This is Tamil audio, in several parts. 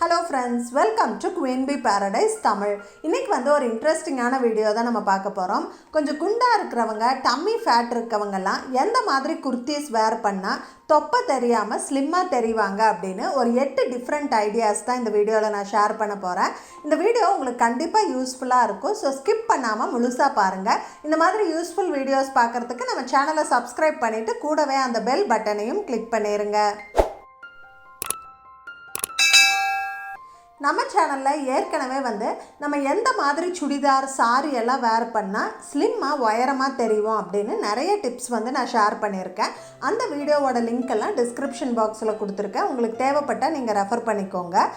Hello friends, welcome to Queen Bee Paradise Tamil. இன்னைக்கு வந்து ஒரு இன்ட்ரெஸ்டிங்கான வீடியோ தான் நம்ம பார்க்க போறோம். கொஞ்சம் குண்டா இருக்கிறவங்க, டம்மி ஃபேட் இருக்கவங்கலாம் எந்த மாதிரி குர்தீஸ் வேர் பண்ணா தொப்பை தெரியாம ஸ்லிம்மா தெரிவாங்க அப்படினு ஒரு 8 டிஃபரண்ட் ஐடியாஸ் தான் இந்த வீடியோல நான் ஷேர் பண்ண போறேன். இந்த வீடியோ உங்களுக்கு கண்டிப்பா யூஸ்ஃபுல்லா இருக்கும். சோ ஸ்கிப் பண்ணாம முழுசா பாருங்க. இந்த மாதிரி யூஸ்ஃபுல் வீடியோஸ் பார்க்கிறதுக்கு நம்ம சேனலை சப்ஸ்கிரைப் பண்ணிட்டு கூடவே அந்த பெல் பட்டனையும் கிளிக் பண்ணிருங்க. நம்ம சேனலில் ஏற்கனவே வந்து நம்ம எந்த மாதிரி சுடிதார் சாரி எல்லாம் வேர் பண்ணால் ஸ்லிம்மாக உயரமாக தெரியும் அப்படின்னு நிறைய டிப்ஸ் வந்து நான் ஷேர் பண்ணியிருக்கேன். அந்த வீடியோவோட லிங்க் எல்லாம் டிஸ்கிரிப்ஷன் பாக்ஸில் கொடுத்துருக்கேன். உங்களுக்கு தேவைப்பட்டால் நீங்கள் ரெஃபர் பண்ணிக்கோங்க.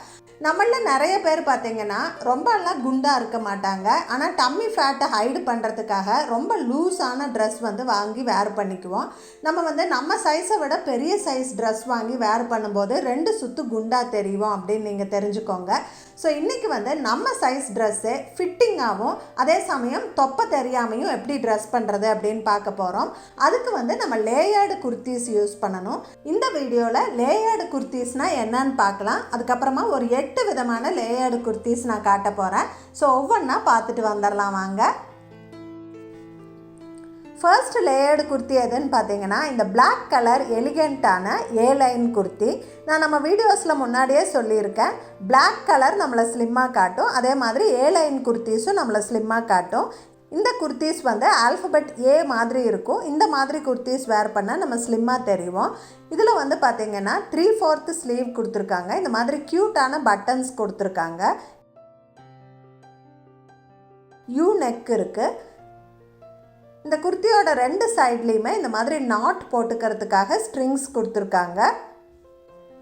நம்மளில் நிறைய பேர் பார்த்திங்கன்னா ரொம்பலாம் குண்டாக இருக்க மாட்டாங்க. ஆனால் டம்மி ஃபேட்டை ஹைடு பண்ணுறதுக்காக ரொம்ப லூஸான ட்ரெஸ் வந்து வாங்கி வேர் பண்ணிக்குவோம். நம்ம வந்து நம்ம சைஸை விட பெரிய சைஸ் ட்ரெஸ் வாங்கி வேர் பண்ணும்போது 2 சுத்து குண்டாக தெரியும் அப்படின்னு நீங்கள் தெரிஞ்சுக்கோங்க. ஸோ இன்றைக்கி வந்து நம்ம சைஸ் ட்ரெஸ்ஸு ஃபிட்டிங்காகவும் அதே சமயம் தொப்பை தெரியாமையும் எப்படி ட்ரெஸ் பண்ணுறது அப்படின்னு பார்க்க போகிறோம். அதுக்கு வந்து நம்ம லேயர்டு குர்தீஸ் யூஸ் பண்ணணும். இந்த வீடியோவில் லேயர்டு குர்தீஸ்னால் என்னன்னு பார்க்கலாம். அதுக்கப்புறமா ஒரு 8 விதமான லேயர்டு குர்தீஸ் நான் காட்ட போகிறேன். ஸோ ஒவ்வொன்றா பார்த்துட்டு வந்துடலாம் வாங்க. ஃபர்ஸ்ட் லேயர்டு குர்த்தி எதுன்னு பார்த்தீங்கன்னா இந்த பிளாக் கலர் எலிகெண்ட்டான ஏ-லைன் குர்த்தி. நான் நம்ம வீடியோஸில் முன்னாடியே சொல்லியிருக்கேன், பிளாக் கலர் நம்மளை ஸ்லிம்மாக காட்டும், அதே மாதிரி ஏ-லைன் குர்த்தீஸும் நம்மளை ஸ்லிம்மாக காட்டும். இந்த குர்த்தீஸ் வந்து ஆல்ஃபபெட் ஏ மாதிரி இருக்கும். இந்த மாதிரி குர்த்தீஸ் வேர் பண்ணால் நம்ம ஸ்லிம்மாக தெரியும். இதில் வந்து பார்த்திங்கன்னா 3/4 ஸ்லீவ் கொடுத்துருக்காங்க. இந்த மாதிரி க்யூட்டான பட்டன்ஸ் கொடுத்துருக்காங்க. யூ நெக் இருக்குது. இந்த குர்த்தியோட 2 சைட்லேயுமே இந்த மாதிரி நாட் போட்டுக்கிறதுக்காக ஸ்ட்ரிங்ஸ் கொடுத்துருக்காங்க.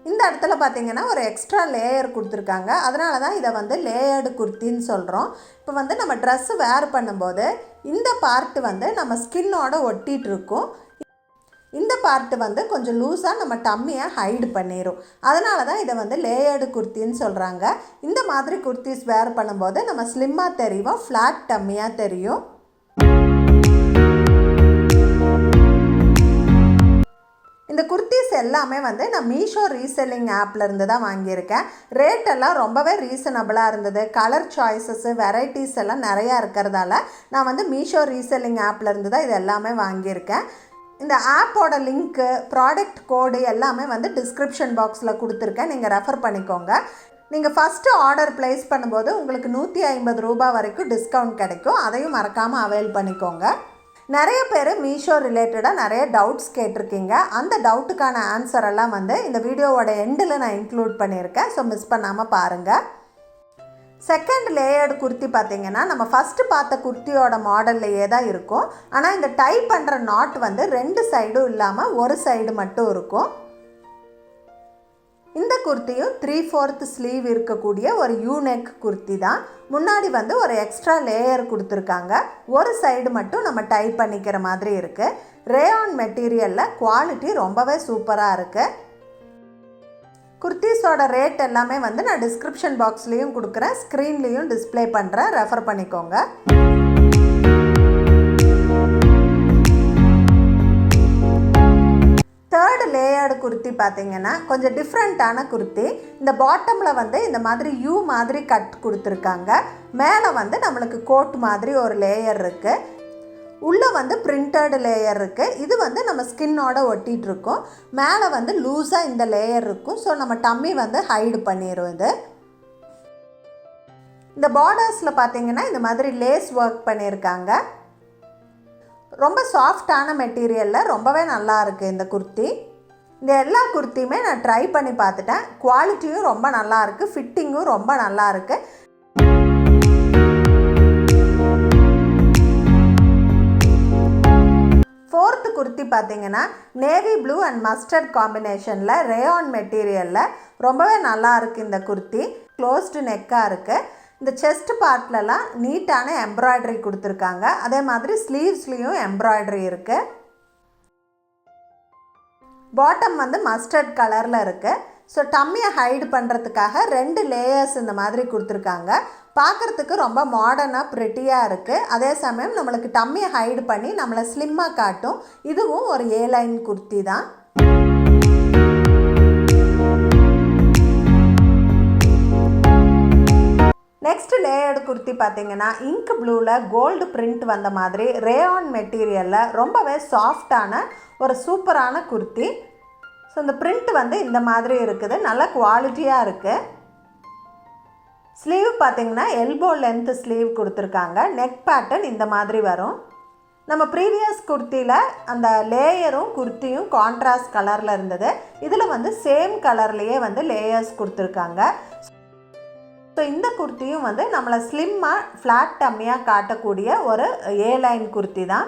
இந்த இடத்துல பார்த்திங்கன்னா ஒரு எக்ஸ்ட்ரா லேயர் கொடுத்துருக்காங்க. அதனால தான் இதை வந்து லேயர்டு குர்த்தின்னு சொல்கிறோம். இப்போ வந்து நம்ம ட்ரெஸ்ஸு வேர் பண்ணும்போது இந்த பார்ட்டு வந்து நம்ம ஸ்கின்னோட ஒட்டிகிட்டு இருக்கும். இந்த பார்ட்டு வந்து கொஞ்சம் லூஸாக நம்ம டம்மியை ஹைடு பண்ணிடும். அதனால தான் இதை வந்து லேயர்டு குர்த்தின்னு சொல்கிறாங்க. இந்த மாதிரி குர்த்திஸ் வேர் பண்ணும்போது நம்ம ஸ்லிம்மாக தெரியும், ஃப்ளாட் டம்மியாக தெரியும். இந்த குர்த்திஸ் எல்லாமே வந்து நான் மீஷோ ரீசெல்லிங் ஆப்லேருந்து தான் வாங்கியிருக்கேன். ரேட் எல்லாம் ரொம்பவே ரீசனபிளாக இருந்தது. கலர் சாய்ஸஸ்ஸு, வெரைட்டிஸ் எல்லாம் நிறையா இருக்கிறதால நான் வந்து மீஷோ ரீசெல்லிங் ஆப்லேருந்து தான் இது எல்லாமே வாங்கியிருக்கேன். இந்த ஆப்போட லிங்க்கு, ப்ராடக்ட் கோடு எல்லாமே வந்து டிஸ்கிரிப்ஷன் பாக்ஸில் கொடுத்துருக்கேன். நீங்கள் ரெஃபர் பண்ணிக்கோங்க. நீங்கள் ஃபஸ்ட்டு ஆர்டர் ப்ளேஸ் பண்ணும்போது உங்களுக்கு 150 ரூபாய் வரைக்கும் டிஸ்கவுண்ட் கிடைக்கும். அதையும் மறக்காமல் அவைல் பண்ணிக்கோங்க. நிறைய பேர் மீஷோ ரிலேட்டடாக நிறைய டவுட்ஸ் கேட்டிருக்கீங்க. அந்த டவுட்டுக்கான ஆன்சர் எல்லாம் வந்து இந்த வீடியோவோட எண்டில் நான் இன்க்ளூட் பண்ணியிருக்கேன். ஸோ மிஸ் பண்ணாமல் பாருங்கள். செகண்ட் லேயர்டு குர்த்தி பார்த்திங்கன்னா நம்ம ஃபஸ்ட்டு பார்த்த குர்த்தியோட மாடல்லையே தான் இருக்கும். ஆனால் இந்த டை பண்ணுற நாட் வந்து 2 சைடும் இல்லாமல் ஒரு சைடு மட்டும் இருக்கும். இந்த குர்த்தியும் 3/4 ஸ்லீவ் இருக்கக்கூடிய ஒரு யூநெக் குர்த்தி தான். முன்னாடி வந்து ஒரு எக்ஸ்ட்ரா லேயர் கொடுத்துருக்காங்க. ஒரு சைடு மட்டும் நம்ம டை பண்ணிக்கிற மாதிரி இருக்குது. ரேயான் மெட்டீரியலில் குவாலிட்டி ரொம்பவே சூப்பராக இருக்குது. குர்த்திஸோட ரேட் எல்லாமே வந்து நான் டிஸ்கிரிப்ஷன் பாக்ஸ்லேயும் கொடுக்குறேன், ஸ்க்ரீன்லேயும் டிஸ்பிளே பண்ணுறேன். ரெஃபர் பண்ணிக்கோங்க. தேர்டு லேயர்டு குர்த்தி பார்த்திங்கன்னா கொஞ்சம் டிஃப்ரெண்ட்டான குர்த்தி. இந்த பாட்டமில் வந்து இந்த மாதிரி யூ மாதிரி கட் கொடுத்துருக்காங்க. மேலே வந்து நம்மளுக்கு கோட் மாதிரி ஒரு லேயர் இருக்குது. உள்ளே வந்து பிரிண்டட் லேயர் இருக்குது. இது வந்து நம்ம ஸ்கின்னோட ஒட்டிகிட்டு இருக்கும். மேலே வந்து லூஸாக இந்த லேயர் இருக்கும். ஸோ நம்ம டம்மி வந்து ஹைடு பண்ணிடும். இது இந்த பார்டர்ஸில் பார்த்திங்கன்னா இந்த மாதிரி லேஸ் ஒர்க் பண்ணியிருக்காங்க. ரொம்ப சாஃப்டான மெட்டீரியலில் ரொம்பவே நல்லா இருக்குது இந்த குர்த்தி. இந்த எல்லா குர்த்தியுமே நான் ட்ரை பண்ணி பார்த்துட்டேன். குவாலிட்டியும் ரொம்ப நல்லா இருக்குது, ஃபிட்டிங்கும் ரொம்ப நல்லா இருக்குது. ஃபோர்த்து குர்த்தி பார்த்திங்கன்னா நேவி ப்ளூ அண்ட் மஸ்டர்ட் காம்பினேஷனில் ரேயான் மெட்டீரியலில் ரொம்பவே நல்லா இருக்குது இந்த குர்த்தி. க்ளோஸ்டு நெக்காக இருக்குது. இந்த செஸ்ட் பார்ட்லலாம் நீட்டான எம்ப்ராய்டரி கொடுத்துருக்காங்க. அதே மாதிரி ஸ்லீவ்ஸ்லேயும் எம்ப்ராய்டரி இருக்குது. பாட்டம் வந்து மஸ்டர்ட் கலரில் இருக்குது. ஸோ டம்மியை ஹைடு பண்ணுறதுக்காக 2 லேயர்ஸ் இந்த மாதிரி கொடுத்துருக்காங்க. பார்க்குறதுக்கு ரொம்ப மாடர்னாக ப்ரிட்டியாக இருக்குது. அதே சமயம் நம்மளுக்கு டம்மியை ஹைடு பண்ணி நம்மளை ஸ்லிம்மாக காட்டும். இதுவும் ஒரு ஏ-லைன் குர்த்தி தான். லேயர்டு குர்த்தி பார்த்தீங்கன்னா இங்க் ப்ளூவில் கோல்டு பிரிண்ட் வந்த மாதிரி ரேயான் மெட்டீரியலில் ரொம்பவே சாஃப்டான ஒரு சூப்பரான குர்த்தி. ஸோ இந்த பிரிண்ட் வந்து இந்த மாதிரி இருக்குது, நல்ல குவாலிட்டியாக இருக்குது. ஸ்லீவ் பார்த்திங்கன்னா எல்போ லென்த் ஸ்லீவ் கொடுத்துருக்காங்க. நெக் பேட்டர்ன் இந்த மாதிரி வரும். நம்ம ப்ரீவியஸ் குர்த்தியில் அந்த லேயரும் குர்த்தியும் கான்ட்ராஸ்ட் கலரில் இருந்தது. இதில் வந்து சேம் கலர்லேயே வந்து லேயர்ஸ் கொடுத்துருக்காங்க. ஸோ இந்த குர்த்தியும் வந்து நம்மளை ஸ்லிம்மாக ஃப்ளாட் டம்மியாக காட்டக்கூடிய ஒரு ஏ லைன் குர்த்தி தான்.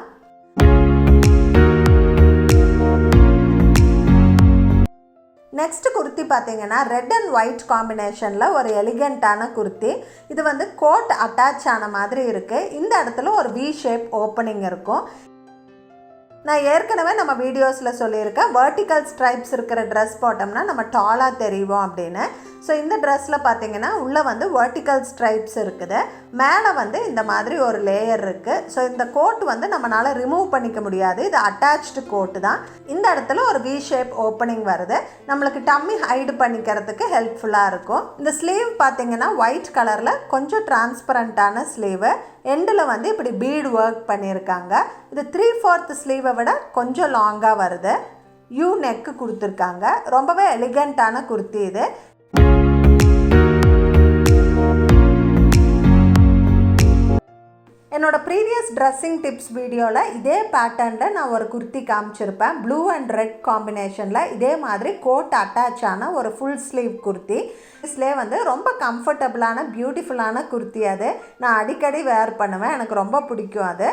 நெக்ஸ்ட் குர்த்தி பார்த்தீங்கன்னா ரெட் அண்ட் ஒயிட் காம்பினேஷனில் ஒரு எலிகண்ட்டான குர்த்தி. இது வந்து கோட் அட்டாச் ஆன மாதிரி இருக்குது. இந்த இடத்துல ஒரு வி ஷேப் ஓப்பனிங் இருக்கும். நான் ஏற்கனவே நம்ம வீடியோஸில் சொல்லியிருக்கேன், வெர்டிக்கல் ஸ்ட்ரைப்ஸ் இருக்கிற ட்ரெஸ் போட்டோம்னா நம்ம டாலாக தெரியும் அப்படின்னு. ஸோ இந்த ட்ரெஸ்ஸில் பார்த்தீங்கன்னா உள்ளே வந்து வெர்டிக்கல் ஸ்ட்ரைப்ஸ் இருக்குது, மேலே வந்து இந்த மாதிரி ஒரு லேயர் இருக்குது. ஸோ இந்த கோட் வந்து நம்மளால் ரிமூவ் பண்ணிக்க முடியாது, இது அட்டாச்டு கோட்டு தான். இந்த இடத்துல ஒரு வி ஷேப் ஓப்பனிங் வருது, நம்மளுக்கு டம்மி ஹைடு பண்ணிக்கிறதுக்கு ஹெல்ப்ஃபுல்லாக இருக்கும். இந்த ஸ்லீவ் பார்த்தீங்கன்னா ஒயிட் கலரில் கொஞ்சம் டிரான்ஸ்பரண்ட்டான ஸ்லீவு, எண்டில் வந்து இப்படி பீடு ஒர்க் பண்ணியிருக்காங்க. இது 3/4 ஸ்லீவை விட கொஞ்சம் லாங்காக வருது. யூ நெக்கு கொடுத்துருக்காங்க. ரொம்பவே எலிகண்ட்டான குர்த்தி இது. என்னோட ப்ரீவியஸ் ட்ரெஸ்ஸிங் டிப்ஸ் வீடியோவில் இதே பேட்டர்னில் நான் ஒரு குர்த்தி காமிச்சிருப்பேன், ப்ளூ அண்ட் ரெட் காம்பினேஷனில். இதே மாதிரி கோட் அட்டாச் ஆன ஒரு ஃபுல் ஸ்லீவ் குர்த்தி. ஸ்லீவ் வந்து ரொம்ப கம்ஃபர்டபுளான பியூட்டிஃபுல்லான குர்த்தி. அது நான் அடிக்கடி வேர் பண்ணுவேன், எனக்கு ரொம்ப பிடிக்கும் அது.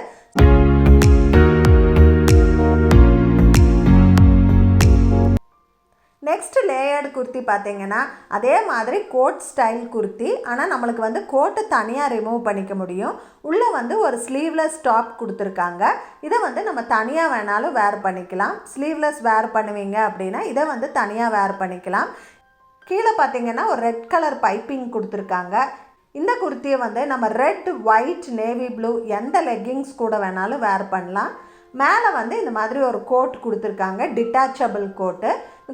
நெக்ஸ்ட் லேயர்டு குர்த்தி பார்த்தீங்கன்னா அதே மாதிரி கோட் ஸ்டைல் குர்த்தி, ஆனால் நம்மளுக்கு வந்து கோட்டை தனியாக ரிமூவ் பண்ணிக்க முடியும். உள்ளே வந்து ஒரு ஸ்லீவ்லெஸ் டாப் கொடுத்துருக்காங்க. இதை வந்து நம்ம தனியாக வேணாலும் வேர் பண்ணிக்கலாம். ஸ்லீவ்லெஸ் வேர் பண்ணுவீங்க அப்படின்னா இதை வந்து தனியாக வேர் பண்ணிக்கலாம். கீழே பார்த்தீங்கன்னா ஒரு ரெட் கலர் பைப்பிங் கொடுத்துருக்காங்க. இந்த குர்த்தியை வந்து நம்ம ரெட், ஒயிட், நேவி ப்ளூ எந்த லெக்கிங்ஸ் கூட வேணாலும் வேர் பண்ணலாம். மேலே வந்து இந்த மாதிரி ஒரு கோட் கொடுத்துருக்காங்க, டிட்டாச்சபிள் கோட்டு.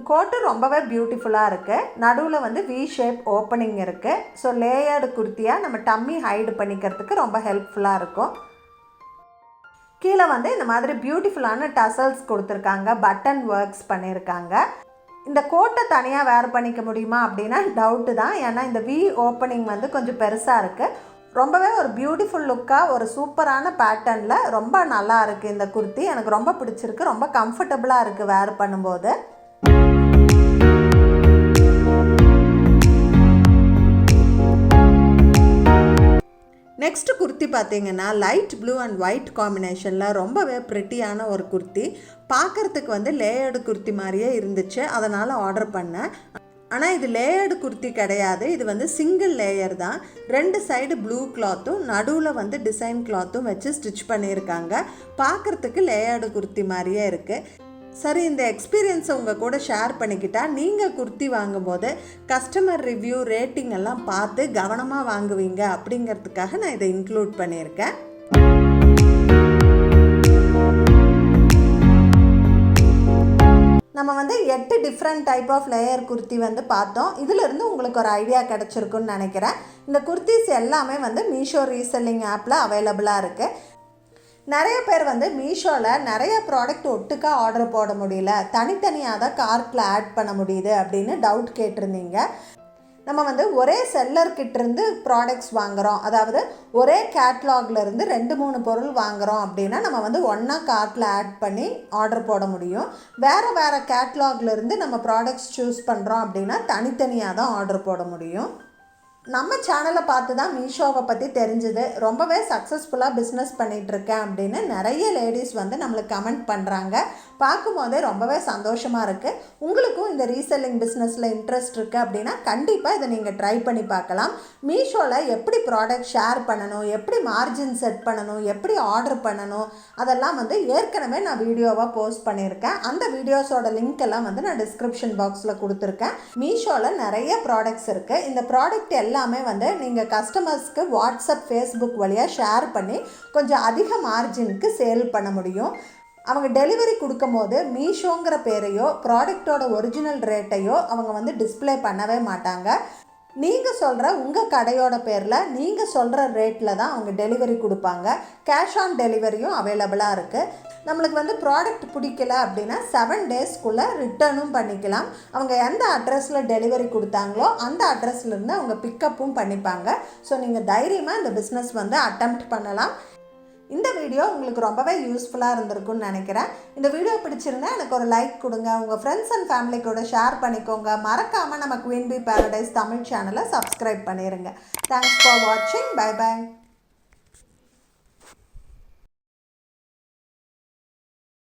கோட்டு ரொம்பவே பியூட்டிஃபுல்லாக இருக்குது. நடுவில் வந்து வி ஷேப் ஓப்பனிங் இருக்குது. ஸோ லேயர்டு குர்த்தியாக நம்ம டம்மி ஹைடு பண்ணிக்கிறதுக்கு ரொம்ப ஹெல்ப்ஃபுல்லாக இருக்கும். கீழே வந்து இந்த மாதிரி பியூட்டிஃபுல்லான டசல்ஸ் கொடுத்துருக்காங்க, பட்டன் ஒர்க்ஸ் பண்ணியிருக்காங்க. இந்த கோட்டை தனியாக வேர் பண்ணிக்க முடியுமா அப்படின்னா டவுட்டு தான், ஏன்னா இந்த வி ஓப்பனிங் வந்து கொஞ்சம் பெருசாக இருக்குது. ரொம்பவே ஒரு பியூட்டிஃபுல் லுக்காக ஒரு சூப்பரான பேட்டர்னில் ரொம்ப நல்லா இருக்குது இந்த குர்த்தி. எனக்கு ரொம்ப பிடிச்சிருக்கு, ரொம்ப கம்ஃபர்டபுளாக இருக்குது வேர் பண்ணும்போது. நெக்ஸ்ட் குர்த்தி பார்த்தீங்கன்னா லைட் ப்ளூ அண்ட் ஒயிட் காம்பினேஷனில் ரொம்பவே ப்ரிட்டியான ஒரு குர்த்தி. பார்க்குறதுக்கு வந்து லேயர்டு குர்த்தி மாதிரியே இருந்துச்சு, அதனால் ஆர்டர் பண்ணேன். ஆனால் இது லேயர்டு குர்த்தி கிடையாது, இது வந்து சிங்கிள் லேயர் தான். 2 சைடு ப்ளூ கிளாத்தும் நடுவில் வந்து டிசைன் கிளாத்தும் வச்சு ஸ்டிச் பண்ணியிருக்காங்க. பார்க்குறதுக்கு லேயர்டு குர்த்தி மாதிரியே இருக்குது. சரி, இந்த எக்ஸ்பீரியன்ஸை உங்கள் கூட ஷேர் பண்ணிக்கிட்டால் நீங்கள் குர்த்தி வாங்கும்போது கஸ்டமர் ரிவ்யூ, ரேட்டிங் எல்லாம் பார்த்து கவனமாக வாங்குவீங்க அப்படிங்கிறதுக்காக நான் இதை இன்க்ளூட் பண்ணியிருக்கேன். நம்ம வந்து 8 different type of layer kurti வந்து பார்த்தோம். இதிலிருந்து உங்களுக்கு ஒரு ஐடியா கிடச்சிருக்குன்னு நினைக்கிறேன். இந்த குர்த்திஸ் எல்லாமே வந்து மீஷோ ரீசெல்லிங் ஆப்பில் அவைலபிளாக இருக்குது. நிறைய பேர் வந்து மீஷோவில் நிறைய ப்ராடக்ட் ஒட்டுக்கா ஆர்டர் போட முடியல, தனித்தனியாக தான் கார்ட்டில் ஆட் பண்ண முடியுது அப்படின்னு டவுட் கேட்டிருந்தீங்க. நம்ம வந்து ஒரே செல்லர்கிட்டேருந்து ப்ராடக்ட்ஸ் வாங்குகிறோம், அதாவது ஒரே கேட்லாக்லேருந்து 2-3 பொருள் வாங்குகிறோம் அப்படின்னா நம்ம வந்து ஒன்றா கார்ட்டில் ஆட் பண்ணி ஆர்டர் போட முடியும். வேறு கேட்லாக்லேருந்து நம்ம ப்ராடக்ட்ஸ் சூஸ் பண்ணுறோம் அப்படின்னா தனித்தனியாக தான் ஆர்டர் போட முடியும். நம்ம சேனலை பார்த்து தான் மீஷோவை பற்றி தெரிஞ்சுது. ரொம்பவே சக்ஸஸ்ஃபுல்லாக பிஸ்னஸ் பண்ணிகிட்ருக்கேன் அப்படின்னு நிறைய லேடிஸ் வந்து நம்மளுக்கு கமெண்ட் பண்ணுறாங்க. பார்க்கும்போதே ரொம்பவே சந்தோஷமாக இருக்குது. உங்களுக்கும் இந்த ரீசெல்லிங் பிஸ்னஸில் இன்ட்ரெஸ்ட் இருக்குது அப்படின்னா கண்டிப்பாக இதை நீங்கள் ட்ரை பண்ணி பார்க்கலாம். மீஷோவில் எப்படி ப்ராடக்ட் ஷேர் பண்ணணும், எப்படி மார்ஜின் செட் பண்ணணும், எப்படி ஆர்டர் பண்ணணும், அதெல்லாம் வந்து ஏற்கனவே நான் வீடியோவாக போஸ்ட் பண்ணியிருக்கேன். அந்த வீடியோஸோட லிங்க் எல்லாம் வந்து நான் டிஸ்கிரிப்ஷன் பாக்ஸில் கொடுத்துருக்கேன். மீஷோவில் நிறைய ப்ராடக்ட்ஸ் இருக்குது. இந்த ப்ராடக்ட் எல்லாமே வந்து நீங்கள் கஸ்டமர்ஸ்க்கு வாட்ஸ்அப், ஃபேஸ்புக் வழியாக ஷேர் பண்ணி கொஞ்சம் அதிக மார்ஜினுக்கு சேல் பண்ண முடியும். அவங்க டெலிவரி கொடுக்கும் போது மீஷோங்கிற பேரையோ ப்ராடக்டோட ஒரிஜினல் ரேட்டையோ அவங்க வந்து டிஸ்பிளே பண்ணவே மாட்டாங்க. நீங்கள் சொல்கிற உங்கள் கடையோட பேரில் நீங்கள் சொல்கிற ரேட்டில் தான் அவங்க டெலிவரி கொடுப்பாங்க. கேஷ் ஆன் டெலிவரியும் அவைலபிளாக இருக்குது. நம்மளுக்கு வந்து ப்ராடக்ட் பிடிக்கல அப்படின்னா 7 டேஸ்க்குள்ளே ரிட்டர்னும் பண்ணிக்கலாம். அவங்க எந்த அட்ரஸில் டெலிவரி கொடுத்தாங்களோ அந்த அட்ரஸ்லேருந்து அவங்க பிக்கப்பும் பண்ணிப்பாங்க. ஸோ நீங்கள் தைரியமாக இந்த பிஸ்னஸ் வந்து அட்டெம்ப்ட் பண்ணலாம். இந்த வீடியோ உங்களுக்கு ரொம்பவே யூஸ்ஃபுல்லாக இருந்திருக்குன்னு நினைக்கிறேன். இந்த வீடியோ பிடிச்சிருந்தா எனக்கு ஒரு லைக் கொடுங்க. உங்கள் ஃப்ரெண்ட்ஸ் அண்ட் ஃபேமிலி கூட ஷேர் பண்ணிக்கோங்க. மறக்காமல் நம்ம குயின் பி பேரடைஸ் தமிழ் சேனலை சப்ஸ்கிரைப் பண்ணிடுங்க. தேங்க்ஸ் ஃபார் வாட்சிங். Bye by.